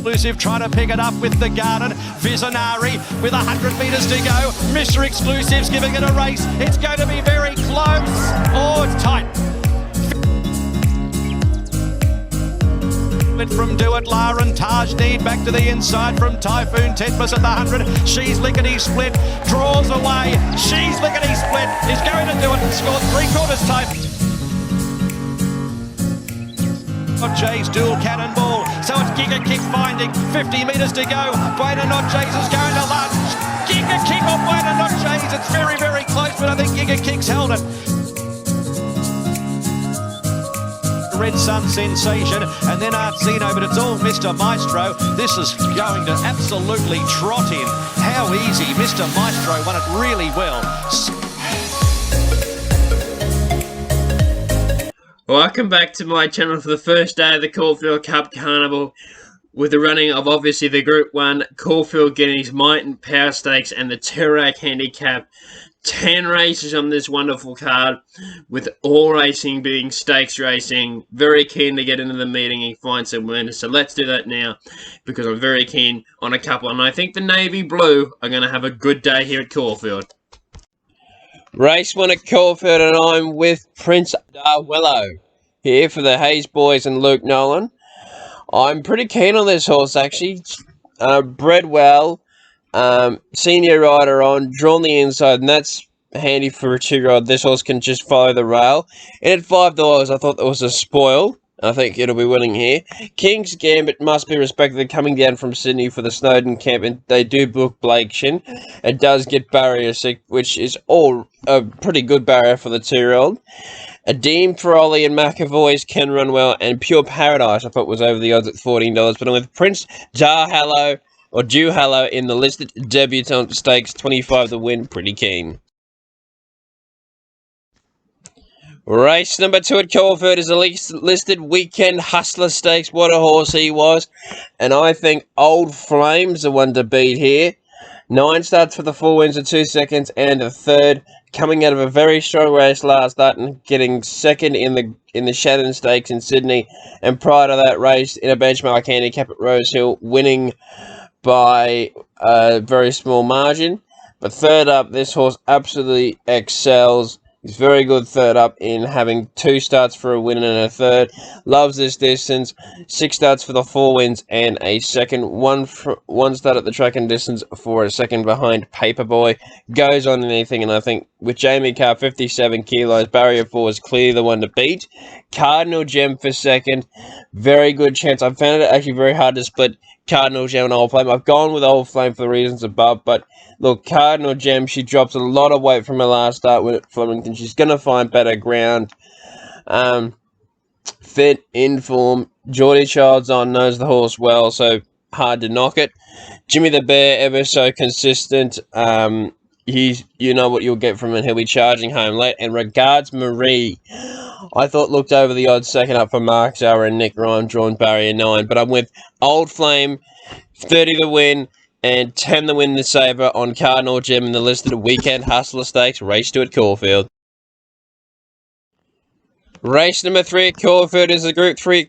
Exclusive trying to pick it up with the Garden. Visionary with 100 metres to go. Mr. Exclusive's giving it a race. It's going to be very close. Oh, it's tight. From Do It, Lauren, Taj Need back to the inside from Typhoon, Tetmas at the 100. She's Lickety Split, draws away. She's Lickety Split is going to do it and score 3/4 time. Jay's dual cannonball, so it's Giga Kick finding 50 metres to go. Buena Noches is going to lunge. Giga Kick on Buena Noches. It's very, very close, but I think Giga Kick's held it. Red Sun Sensation, and then Artzino, but it's all Mr. Maestro. This is going to absolutely trot in. How easy. Mr. Maestro won it really well. Welcome back to my channel for the first day of the Caulfield Cup Carnival, with the running of obviously the Group 1 Caulfeild Guineas Might and Power Stakes and the Toorak Handicap. 10 races on this wonderful card, with all racing being stakes racing. Very keen to get into the meeting and find some winners, so let's do that now, because I'm very keen on a couple, and I think the Navy Blue are going to have a good day here at Caulfield. Race 1 at Caulfield, and I'm with Prince Darwello here for the Hayes boys and Luke Nolan. I'm pretty keen on this horse, actually. Bred well. Senior rider on, drawn the inside, and that's handy for a 2-year-old. This horse can just follow the rail. And at $5, I thought that was a spoil. I think it'll be winning here. King's Gambit must be respected, coming down from Sydney for the Snowden camp, and they do book Blake Shin. It does get barrier 6, which is all a pretty good barrier for the 2-year-old. Adeem, Ferroli and McAvoy's can run well, and Pure Paradise I thought was over the odds at $14, but I'm with Prince Darwello, or Duhallow, in the listed debutant stakes, 25 to win, pretty keen. Race number 2 at Caulfield is the listed weekend Hussler Stakes. What a horse he was. And I think Old Flame's the one to beat here. 9 starts for the 4 wins and 2 seconds and a third. Coming out of a very strong race last start and getting second in the Shannon Stakes in Sydney. And prior to that race in a benchmark handicap at Rosehill, winning by a very small margin. But third up, this horse absolutely excels. He's very good third up in having 2 starts for a win and a third. Loves this distance. 6 starts for the 4 wins and a second. One start at the track and distance for a second behind Paperboy. Goes on anything, and I think with Jamie Carr, 57 kilos, barrier 4 is clearly the one to beat. Cardinal Gem for second. Very good chance. I found it actually very hard to split Cardinal Gem and Old Flame. I've gone with Old Flame for the reasons above, but look, Cardinal Gem, she drops a lot of weight from her last start with Flemington. She's going to find better ground. Fit, in form. Geordie Child's on, knows the horse well, so hard to knock it. Jimmy the Bear, ever so consistent. You know what you'll get from him. He'll be charging home late. And Regards Marie, I thought looked over the odds second up for Mark Zara and Nick Ryan, drawn barrier 9. But I'm with Old Flame, 30 to win, and 10 to win the saver on Cardinal Gem in the listed weekend Hustler Stakes, race 2 at Caulfield. Race number 3 at Caulfield is the Group 3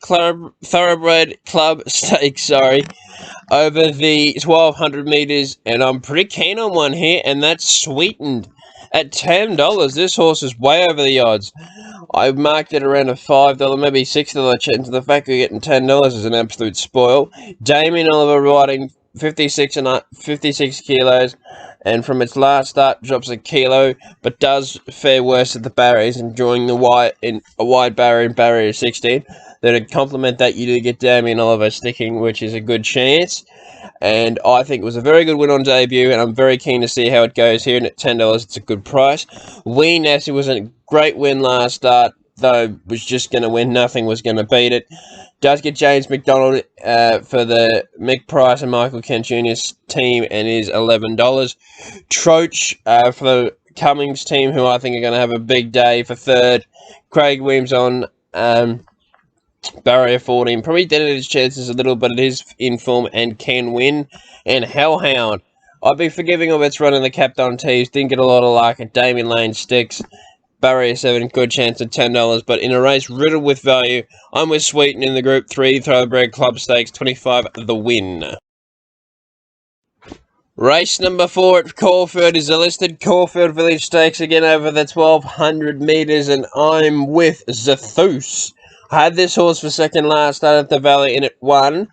Thoroughbred Club Stakes, over the 1,200 metres, and I'm pretty keen on one here, and that's Sweetened at $10. This horse is way over the odds. I marked it around a $5, maybe $6 chance, and the fact we're getting $10 is an absolute spoil. Damien Oliver riding 56 kilos, and from its last start drops a kilo, but does fare worse at the barriers, enjoying a wide barrier in barrier 16. Then to complement that, you do get Damien Oliver sticking, which is a good chance. And I think it was a very good win on debut, and I'm very keen to see how it goes here. And at $10, it's a good price. Wee Nessie was a great win last start, though was just going to win. Nothing was going to beat it. Does get James McDonald for the Mick Price and Michael Kent Jr.'s team, and is $11. Troach for the Cummings team, who I think are going to have a big day, for third. Craig Williams on barrier 14. Probably dented his chances a little, but it is in form and can win. And Hellhound, I'd be forgiving of its run in the Captain Tees. Didn't get a lot of luck, and Damien Lane sticks. Barrier 7, good chance at $10. But in a race riddled with value, I'm with Sweeten in the Group 3 Thoroughbred Club Stakes, 25 the win. Race number 4 at Caulfield is the listed Caulfield Village Stakes, again over the 1200 metres, and I'm with Zethus. I had this horse for second last start at the Valley and it won.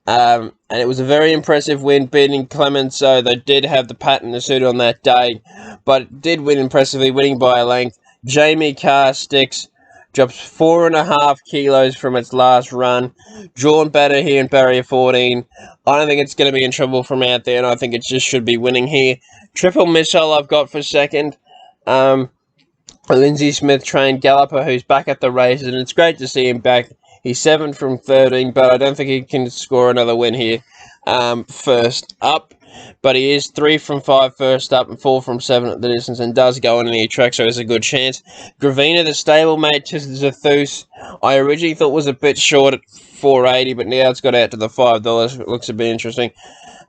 And it was a very impressive win, beating Clemenceau. They did have the pattern to suit on that day, but it did win impressively, winning by a length. Jamie Carr Sticks drops 4.5 kilos from its last run. Drawn better here in barrier 14. I don't think it's going to be in trouble from out there, and I think it just should be winning here. Triple Missile I've got for second. Lindsay Smith trained galloper who's back at the races, and it's great to see him back. He's 7 from 13, but I don't think he can score another win here first up. But he is 3 from 5 first up and 4 from 7 at the distance, and does go on any track, so there's a good chance. Gravina, the stablemate to Zethus, I originally thought was a bit short at $4.80, but now it's got out to the $5. It looks a bit interesting.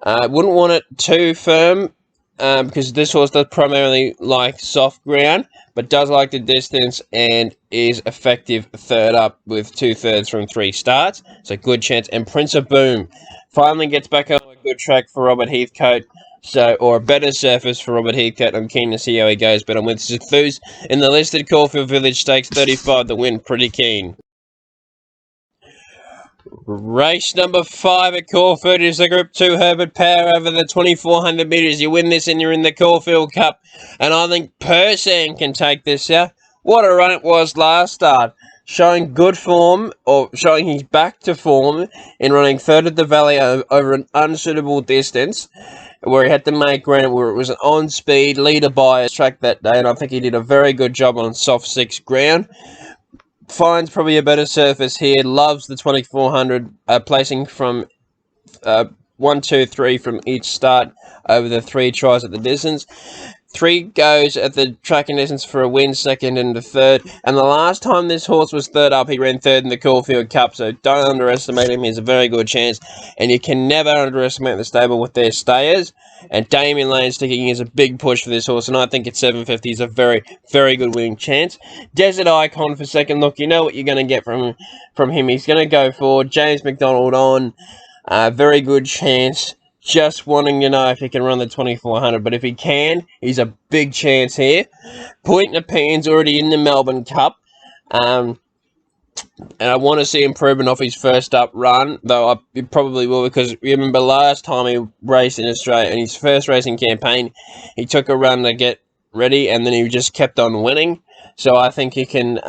Wouldn't want it too firm, because this horse does primarily like soft ground, but does like the distance and is effective third up with 2/3 from 3 starts. So good chance. And Prince of Boom finally gets back on a good track for Robert Heathcote, or a better surface for Robert Heathcote. I'm keen to see how he goes, but I'm with Zethus in the listed Caulfield Village Stakes, 35 the win. Pretty keen. Race number 5 at Caulfield is the Group 2 Herbert Power over the 2400 metres. You win this and you're in the Caulfield Cup. And I think Persan can take this, yeah? What a run it was last start. Showing good form, or showing he's back to form in running third at the Valley over an unsuitable distance, where he had to make ground, where it was an on-speed leader bias track that day. And I think he did a very good job on soft 6 ground. Finds probably a better surface here. Loves the 2400, placing from 1, 2, 3 from each start over the 3 tries at the distance. 3 goes at the track and distance for a win, second and a third. And the last time this horse was third up, he ran third in the Caulfield Cup. So don't underestimate him. He's a very good chance. And you can never underestimate the stable with their stayers. And Damien Lane sticking is a big push for this horse. And I think at 750 is a very, very good winning chance. Desert Icon for second. Look, you know what you're going to get from him. He's going to go forward. James McDonald on. Very good chance. Just wanting to know if he can run the 2400, but if he can, he's a big chance here. Point Nepean's already in the Melbourne Cup, and I want to see improvement off his first up run, though he probably will, because remember last time he raced in Australia, in his first racing campaign, he took a run to get ready, and then he just kept on winning. So I think he can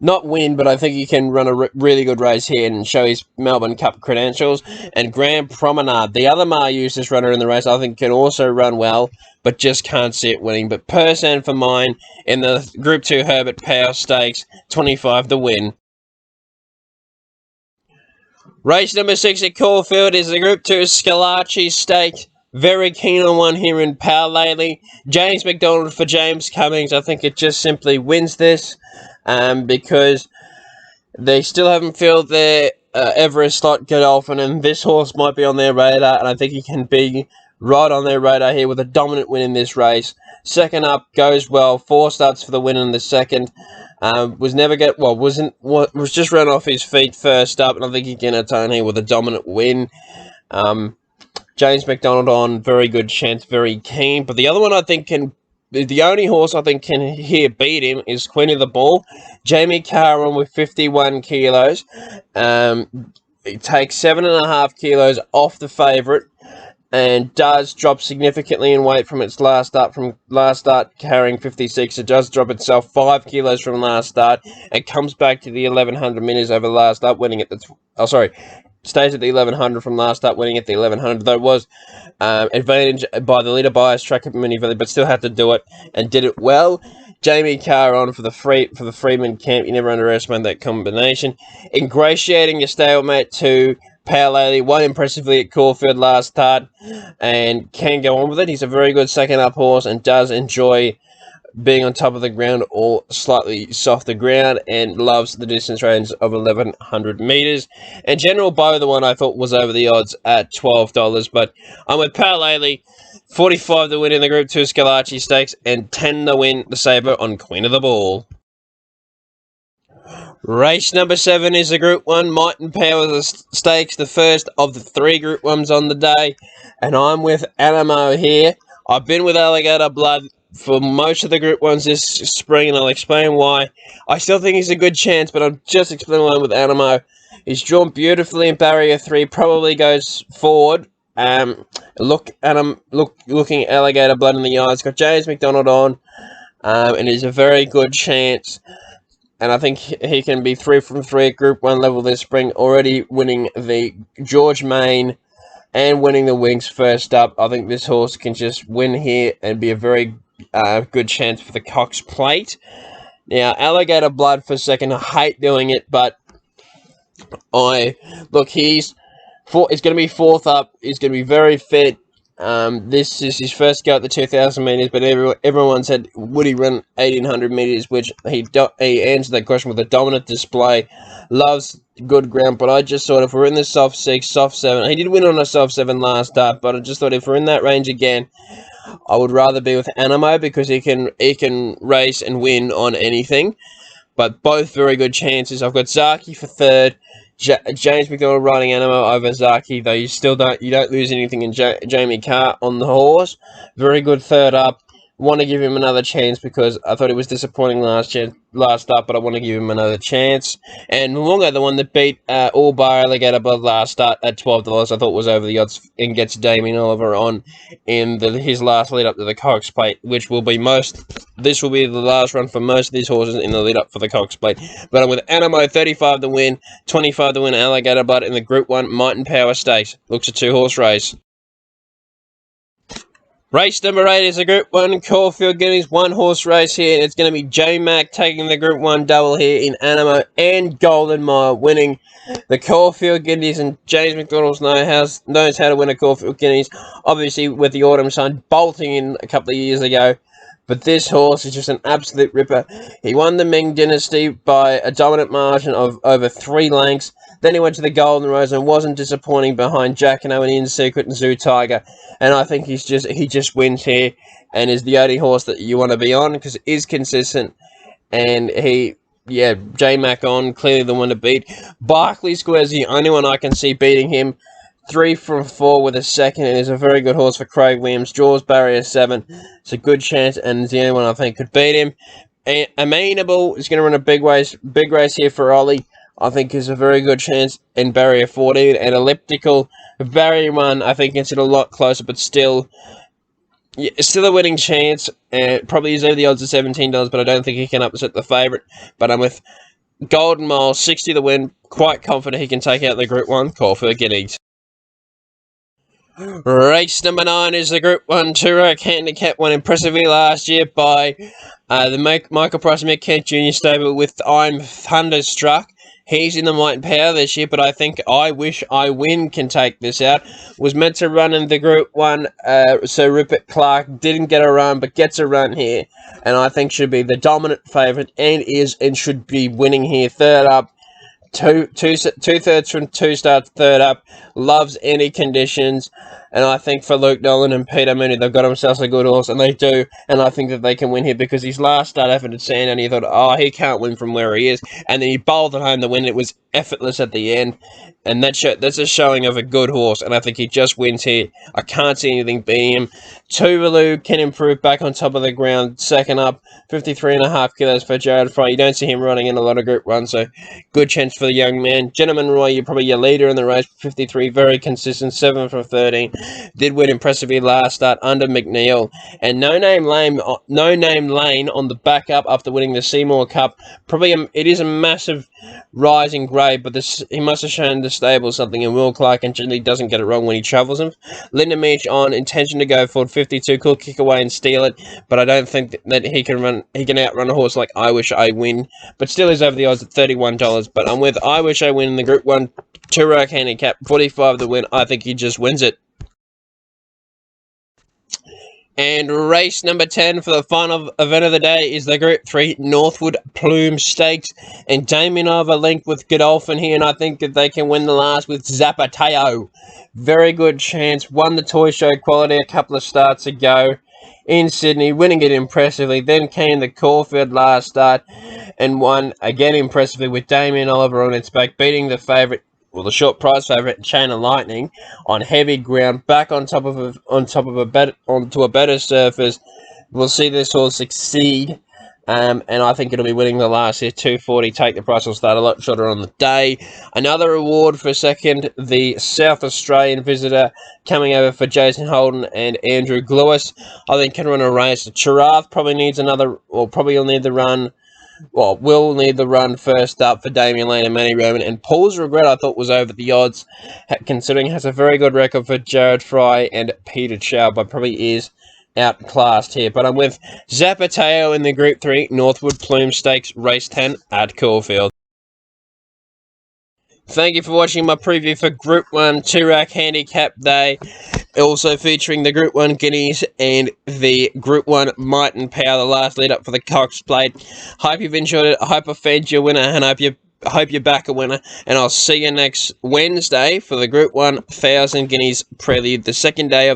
not win, but I think he can run a really good race here and show his Melbourne Cup credentials. And Grand Promenade, the other Mar Eustace runner in the race, I think can also run well, but just can't see it winning. But Persan for mine in the Group 2 Herbert Power Stakes, 25 the win. Race number 6 at Caulfield is the Group 2 Schillaci Stakes. Very keen on one here in Paulele. James McDonald for James Cummings. I think it just simply wins this. Because they still haven't filled their Everest slot Goldolphin, and this horse might be on their radar, and I think he can be right on their radar here with a dominant win in this race. Second up goes well, 4 starts for the win in the second. Was just run off his feet first up, and I think he can atone here with a dominant win. James McDonald on, very good chance, very keen, but the other one I think can. The only horse I think can here beat him is Queen of the Ball. Jamie Carr on with 51 kilos. He takes 7.5 kilos off the favourite and does drop significantly in weight from its last start. From last start carrying 56, it does drop itself 5 kilos from last start. It comes back to the 1100 metres over the last start, winning at the... stays at the 1100 from last start, winning at the 1100. Though it was advantage by the leader bias track at Mini Valley, but still had to do it and did it well. Jamie Carr on for the Freeman camp. You never underestimate that combination. Ingratiating your stalemate to Paulele, won impressively at Caulfield last start and can go on with it. He's a very good second up horse and does enjoy being on top of the ground or slightly softer ground, and loves the distance range of 1100 metres. And General Bow, the one I thought was over the odds at $12, but I'm with Paulele 45 to win in the Group 2 Schillaci Stakes, and 10 to win the Sabre on Queen of the Ball. Race number 7 is the Group 1 Might and Power Stakes, the first of the 3 Group 1s on the day, and I'm with Animo here. I've been with Alligator Blood for most of the Group 1s this spring, and I'll explain why. I still think he's a good chance, but I'll just explain why with Animo. He's drawn beautifully in Barrier 3, probably goes forward. Look at him, looking Alligator Blood in the eyes. Got James McDonald on, and he's a very good chance. And I think he can be 3 from 3 at Group 1 level this spring, already winning the George Main and winning the Wings first up. I think this horse can just win here and be a very good chance for the Cox Plate. Now, Alligator Blood for second. I hate doing it, but he's going to be 4th up. He's going to be very fit. This is his first go at the 2,000 metres, but everyone said, would he run 1,800 metres, which he answered that question with a dominant display. Loves good ground, but I just thought if we're in the soft 6, soft 7, he did win on a soft 7 last start, but I just thought if we're in that range again, I would rather be with Animo because he can race and win on anything. But both very good chances. I've got Zaki for 3rd. James McDonald riding Animo over Zaki, though you don't lose anything in Jamie Carr on the horse. Very good 3rd up. Want to give him another chance because I thought it was disappointing last start, but I want to give him another chance. And Lungo, the one that beat All Bar Alligator Blood last start at $12, I thought was over the odds and gets Damien Oliver on in his last lead up to the Cox Plate, which will be this will be the last run for most of these horses in the lead up for the Cox Plate. But I'm with Animo, 35 to win, 25 to win Alligator Blood in the Group 1 Might and Power Stakes. Looks a 2-horse race. Race number 8 is a Group 1 Caulfeild Guineas 1-horse race here, and it's going to be J-Mac taking the Group 1 double here in Animo and Golden Mile winning the Caulfeild Guineas, and James McDonald knows how to win a Caulfeild Guineas, obviously with the Autumn Sun bolting in a couple of years ago. But this horse is just an absolute ripper. He won the Ming Dynasty by a dominant margin of over 3 lengths. Then he went to the Golden Rose and wasn't disappointing behind Jacquino and In Secret and Zoo Tiger. And I think he just wins here and is the only horse that you want to be on because it is consistent. And J-Mac on, clearly the one to beat. Barclay Square's the only one I can see beating him. 3 from 4 with a second, and is a very good horse for Craig Williams. Draws Barrier 7. It's a good chance, and it's the only one I think could beat him. And Amenable is going to run a big race here for Ollie. I think is a very good chance in Barrier 14. And Elliptical, Barrier 1, I think it's a lot closer, but still a winning chance. Probably is over the odds of $17, but I don't think he can upset the favourite. But I'm with Golden Mile, 60 to win. Quite confident he can take out the Group 1 Caulfield Guineas. Race number 9 is the Group 1 Toorak Handicap, won impressively last year by the Michael Price Mick Kent Jr. stable with I'm Thunderstruck. He's in the Might and Power this year, but I think I Wish I Win can take this out. Was meant to run in the Group 1, so Rupert Clark didn't get a run, but gets a run here. And I think should be the dominant favourite and should be winning here. 3rd up. Two-thirds from 2 starts, 3rd up. Loves any conditions. And I think for Luke Nolan and Peter Mooney, they've got themselves a good horse, and they do. And I think that they can win here because his last start effort at Sandown, he thought, he can't win from where he is. And then he bowled it home to win. It was effortless at the end. And that's a showing of a good horse. And I think he just wins here. I can't see anything beating him. Tuvalu can improve back on top of the ground. 2nd up, 53.5 kilos for Jared Fry. You don't see him running in a lot of Group 1, so good chance for the young man. Gentleman Roy, you're probably your leader in the race. 53, very consistent. 7 from 13. Did win impressively last start under McNeil. And No Name Lane on the back up after winning the Seymour Cup. It is a massive rising grade, but he must have shown the stable something, and Will Clark and generally doesn't get it wrong when he travels him. Linda Meach on intention to go forward, 52, could kick away and steal it, but I don't think that he can outrun a horse like I Wish I Win, but still is over the odds at $31. But I'm with I Wish I Win in the Group 1 Toorak Handicap, 45 to win. I think he just wins it. And race number 10 for the final event of the day is the Group 3 Northwood Plume Stakes. And Damien have a link with Goldolphin here, and I think that they can win the last with Zapateo. Very good chance. Won the Toy Show Quality a couple of starts ago in Sydney, winning it impressively. Then came the Caulfield last start and won again impressively with Damien Oliver on its back, beating the favourite, well, the short price favourite Chain of Lightning on heavy ground, back onto a better surface. We'll see this horse succeed, and I think it'll be winning the last here. 240. Take the price. Will start a lot shorter on the day. Another award for second, the South Australian visitor coming over for Jason Holden and Andrew Glewis. I think can run a race. The Giraffe probably needs another, or probably will need the run. Well, will need the run first up for Damien Lane and Manny Roman. And Paul's Regret, I thought, was over the odds, considering has a very good record for Jared Fry and Peter Chow, but probably is outclassed here. But I'm with Zapateo in the Group 3 Northwood Plume Stakes Race 10 at Caulfield. Thank you for watching my preview for Group 1 Toorak Handicap Day, also featuring the Group 1 Guineas and the Group 1 Might and Power, the last lead up for the Cox Plate. Hope you've enjoyed it. I hope I fed you a winner, and I hope you're back a winner. And I'll see you next Wednesday for the Group 1 1000 Guineas Prelude, the second day of